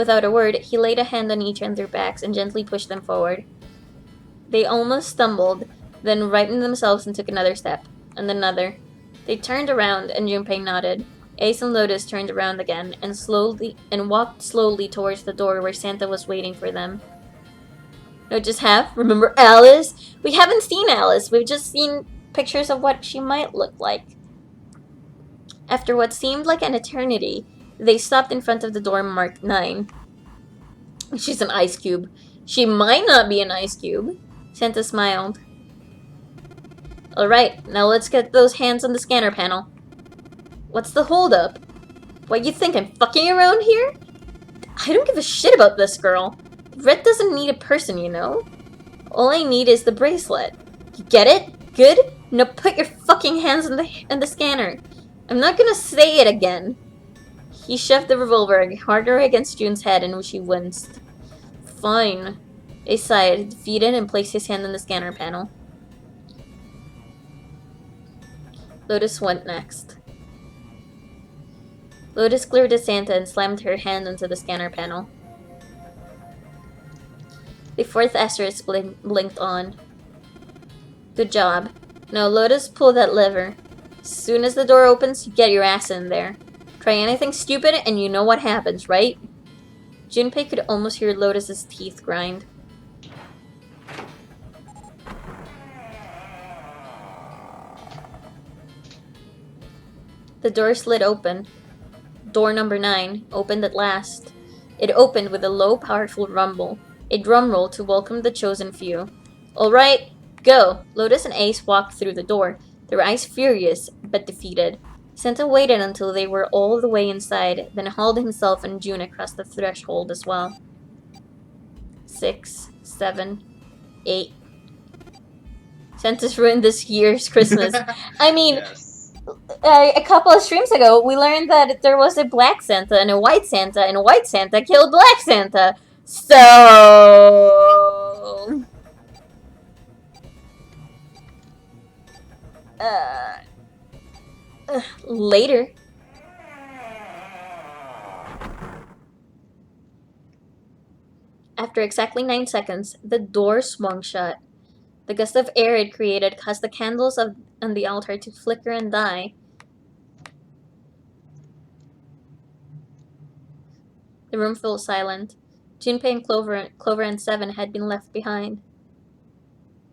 Without a word, he laid a hand on each of their backs and gently pushed them forward. They almost stumbled, then rightened themselves and took another step, and another. They turned around, and Junpei nodded. Ace and Lotus turned around again and walked slowly towards the door where Santa was waiting for them. No, just have. Remember Alice? We haven't seen Alice. We've just seen pictures of what she might look like. After what seemed like an eternity, they stopped in front of the door marked 9. She's an ice cube. She might not be an ice cube. Santa smiled. Alright, now let's get those hands on the scanner panel. What's the holdup? What, you think I'm fucking around here? I don't give a shit about this girl. Red doesn't need a person, you know? All I need is the bracelet. You get it? Good? Now put your fucking hands in the scanner. I'm not gonna say it again. He shoved the revolver harder against June's head, and she winced. Fine. Ace sighed, defeated, and placed his hand on the scanner panel. Lotus went next. Lotus glared at Santa and slammed her hand onto the scanner panel. The fourth asterisk blinked on. Good job. Now Lotus, pull that lever. As soon as the door opens, you get your ass in there. Try anything stupid and you know what happens, right? Junpei could almost hear Lotus's teeth grind. The door slid open. Door number 9 opened at last. It opened with a low, powerful rumble, a drum roll to welcome the chosen few. Alright, go! Lotus and Ace walked through the door, their eyes furious, but defeated. Santa waited until they were all the way inside, then hauled himself and June across the threshold as well. 6, 7, 8. Santa's ruined this year's Christmas. I mean... Yes. A couple of streams ago, we learned that there was a black Santa and a white Santa, and a white Santa killed black Santa. So... later. After exactly 9 seconds, the door swung shut. The gust of air it created caused the candles on the altar to flicker and die. The room fell silent. Junpei and Clover and Seven had been left behind.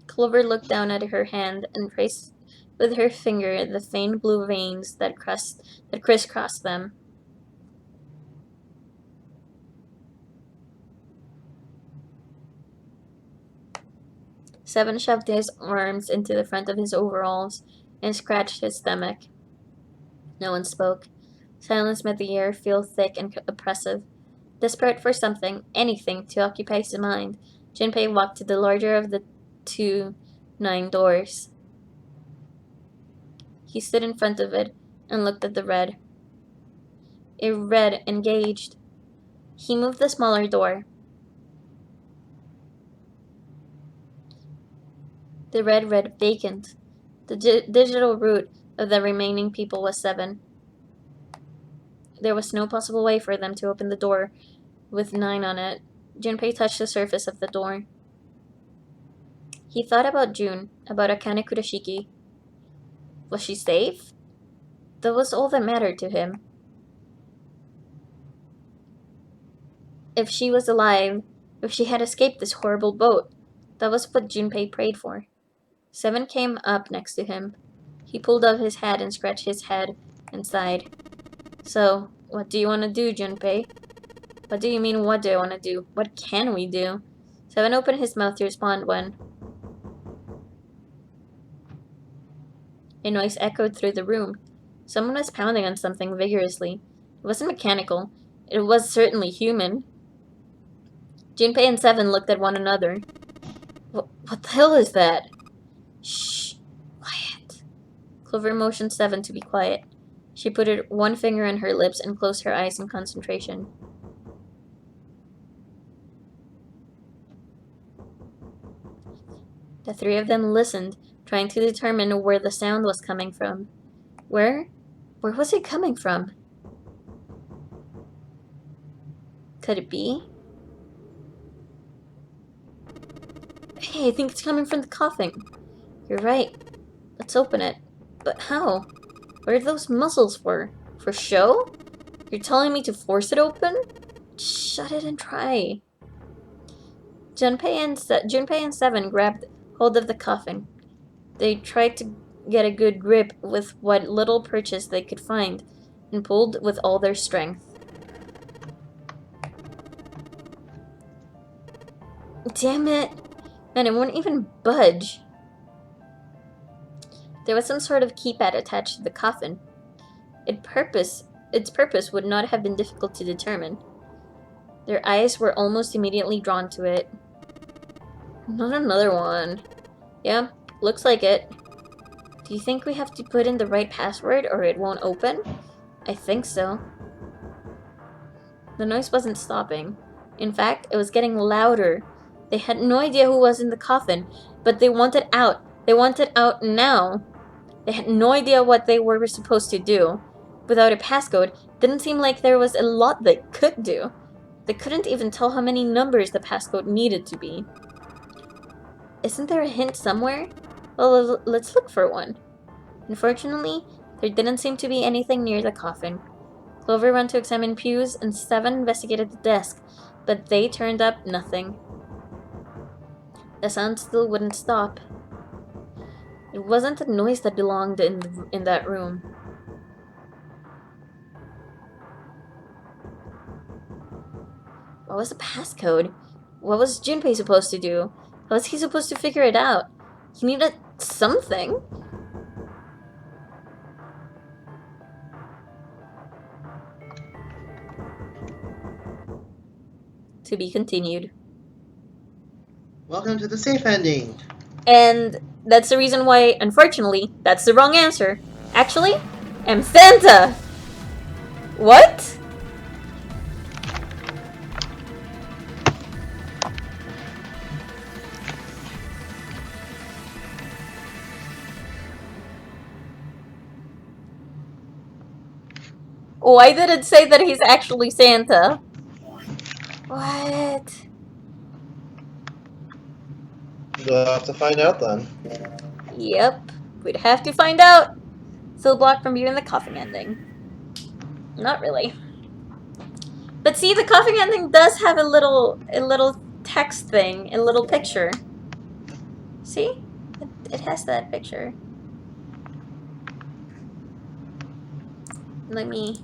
Clover looked down at her hand and traced with her finger the faint blue veins that crisscrossed them. Seven shoved his arms into the front of his overalls and scratched his stomach. No one spoke. Silence made the air feel thick and oppressive. Desperate for something, anything, to occupy his mind, Junpei walked to the larger of the 2 9 doors. He stood in front of it and looked at the red. It read engaged. He moved the smaller door. The red read vacant. The digital root of the remaining people was 7. There was no possible way for them to open the door with 9 on it. Junpei touched the surface of the door. He thought about June, about Akane Kurashiki. Was she safe? That was all that mattered to him. If she was alive, if she had escaped this horrible boat, that was what Junpei prayed for. 7 came up next to him. He pulled out his hat and scratched his head and sighed. So, what do you want to do, Junpei? What do you mean, what do I want to do? What can we do? 7 opened his mouth to respond when a noise echoed through the room. Someone was pounding on something vigorously. It wasn't mechanical. It was certainly human. Junpei and 7 looked at one another. What the hell is that? Shh. Quiet. Clover motioned 7 to be quiet. She put one finger on her lips and closed her eyes in concentration. The 3 of them listened, trying to determine where the sound was coming from. Where was it coming from? Could it be? Hey, I think it's coming from the coffin. You're right. Let's open it. But how? What are those muscles for? For show? You're telling me to force it open? Shut it and try. Junpei and Seven grabbed hold of the coffin. They tried to get a good grip with what little purchase they could find, and pulled with all their strength. Damn it! Man, it won't even budge. There was some sort of keypad attached to the coffin. Its purpose would not have been difficult to determine. Their eyes were almost immediately drawn to it. Not another one. Yeah, looks like it. Do you think we have to put in the right password or it won't open? I think so. The noise wasn't stopping. In fact, it was getting louder. They had no idea who was in the coffin, but they wanted out. They wanted out now. They had no idea what they were supposed to do. Without a passcode, didn't seem like there was a lot they could do. They couldn't even tell how many numbers the passcode needed to be. Isn't there a hint somewhere? Well, let's look for one. Unfortunately, there didn't seem to be anything near the coffin. Clover went to examine pews, and Seven investigated the desk, but they turned up nothing. The sound still wouldn't stop. It wasn't a noise that belonged in that room. What was the passcode? What was Junpei supposed to do? How was he supposed to figure it out? He needed something. To be continued. Welcome to the safe ending. And that's the reason why, unfortunately, that's the wrong answer. Actually, I'm Santa! What? Why did it say that he's actually Santa? What? We'll have to find out then. Yep, we'd have to find out. Still blocked from viewing the coffin ending. Not really. But see, the coffin ending does have a little text thing, a little picture. See? It has that picture. Let me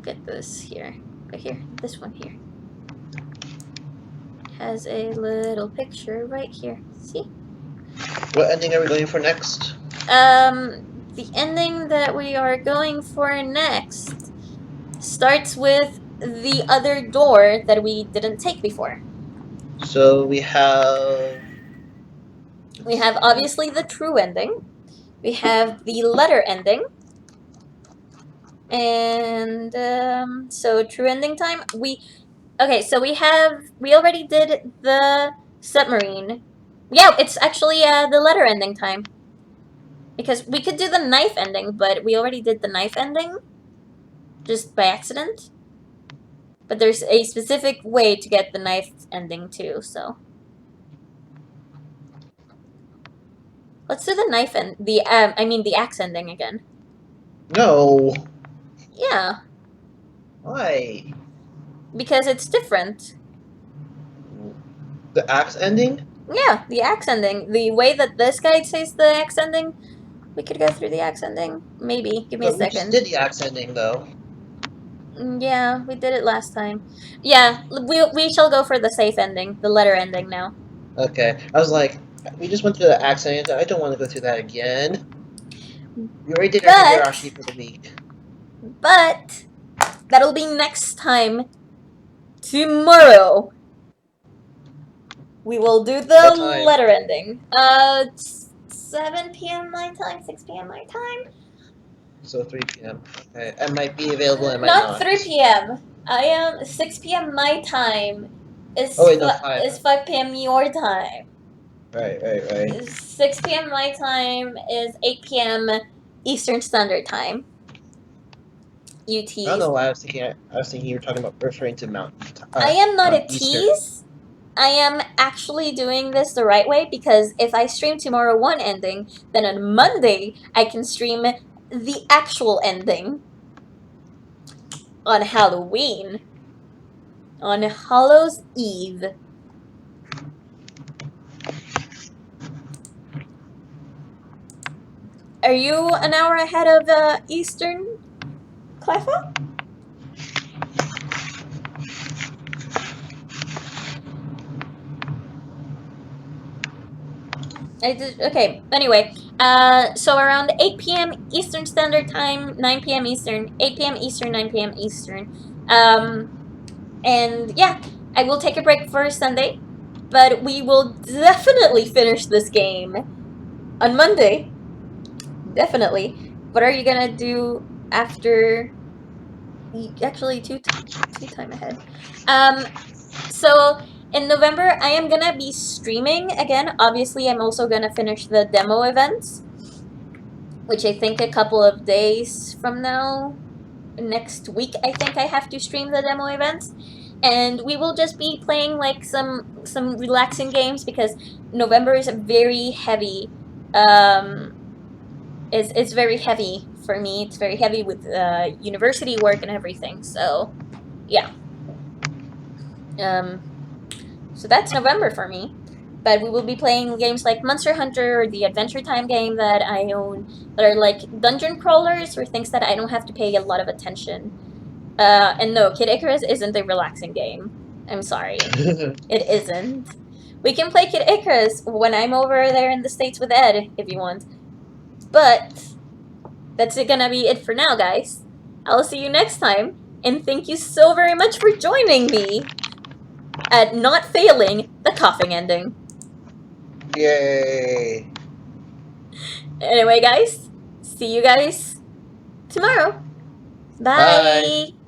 get this here. Right here. This one here. Has a little picture right here. See? What ending are we going for next? The ending that we are going for next starts with the other door that we didn't take before. So we have... We have obviously the true ending. We have the letter ending. And so true ending time. Okay, so we already did the submarine. Yeah, it's actually the letter ending time. Because we could do the knife ending, but we already did the knife ending. Just by accident. But there's a specific way to get the knife ending too, so. Let's do the knife end, the axe ending again. No. Yeah. Why? Because it's different. The axe ending? Yeah, the axe ending. The way that this guy says the axe ending, we could go through the axe ending. Maybe. Give me a second. We just did the axe ending, though. Yeah, we did it last time. Yeah, we shall go for the safe ending, the letter ending now. Okay. I was like, we just went through the axe ending. I don't want to go through that again. We already did our Higurashi for the week. But that'll be next time. Tomorrow. We will do the letter ending. 7 p.m. my time, 6 p.m. my time. So 3 p.m. Okay. I might be available, I might not. Not 3 p.m. I am 6 p.m. my time. Is 5 p.m. your time. Right. 6 p.m. my time is 8 p.m. Eastern Standard Time. You I don't tease. know why I was thinking. I was thinking you were talking about referring to Mount. I am not a Easter. tease. I am actually doing this the right way because if I stream tomorrow one ending, then on Monday I can stream the actual ending on Halloween. On Hallows Eve. Are you an hour ahead of Eastern, Cleffa? I did okay. Anyway, so around 8 p.m. Eastern Standard Time, 9 p.m. Eastern, 8 p.m. Eastern, 9 p.m. Eastern. And yeah, I will take a break for Sunday, but we will definitely finish this game on Monday. Definitely. What are you gonna do after? Actually, two time ahead. So in November, I am gonna be streaming again. Obviously, I'm also gonna finish the demo events, which I think a couple of days from now, next week, I think I have to stream the demo events. And we will just be playing like some relaxing games because November is very heavy. It's very heavy for me. It's very heavy with university work and everything. So yeah. Um, so that's November for me. But we will be playing games like Monster Hunter or the Adventure Time game that I own that are like dungeon crawlers or things that I don't have to pay a lot of attention. And no, Kid Icarus isn't a relaxing game. I'm sorry. It isn't. We can play Kid Icarus when I'm over there in the States with Ed, if you want. But that's gonna be it for now, guys. I'll see you next time, and thank you so very much for joining me at not failing the coughing ending. Yay! Anyway, guys, see you guys tomorrow. Bye. Bye.